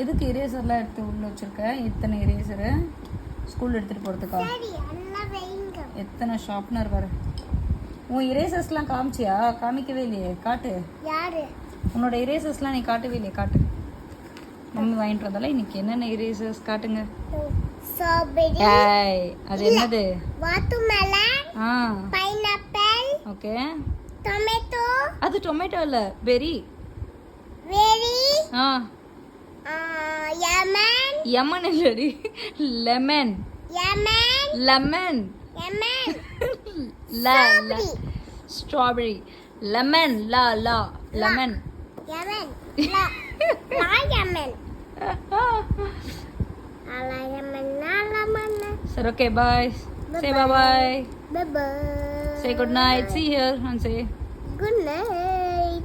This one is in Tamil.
எதுக்கு இரேசர்லாம் எடுத்து உள்ள வச்சிருக்க? இத்தனை இரேசரு ஸ்கூல் எடுத்துட்டு போறதுக்கா? எத்தனை ஷார்ப்னர் வர? உன் இரேசர்ஸ்லாம் காமிச்சியா? காமிக்கவே இல்லையே, காட்டு. யாரு? உன்னோட இரேசர்ஸ்லாம் நீ காட்டவே இல்லையே, காட்டு. மம்மி வாங்கிட்டு வந்தால இன்னைக்கு என்னென்ன இரேசர்ஸ் காட்டுங்க. ஸ்ட்ராபெரி. ஏய், அது என்னது? வாட்டர்மெலன். ஆ, பைனாப்பிள். ஓகே. டொமேட்டோ. அது டொமேட்டோ இல்ல, பெரி. வெரி. ஆ, லெமன். யமன் இல்லடி, lemon. Lemon. Lemon. Lemon. Strawberry. Lemon. லா லா லெமன். லெமன். லா லெமன். சரி, okay, bye. Say bye-bye. Bye-bye. Say good night. See here and say. Good night.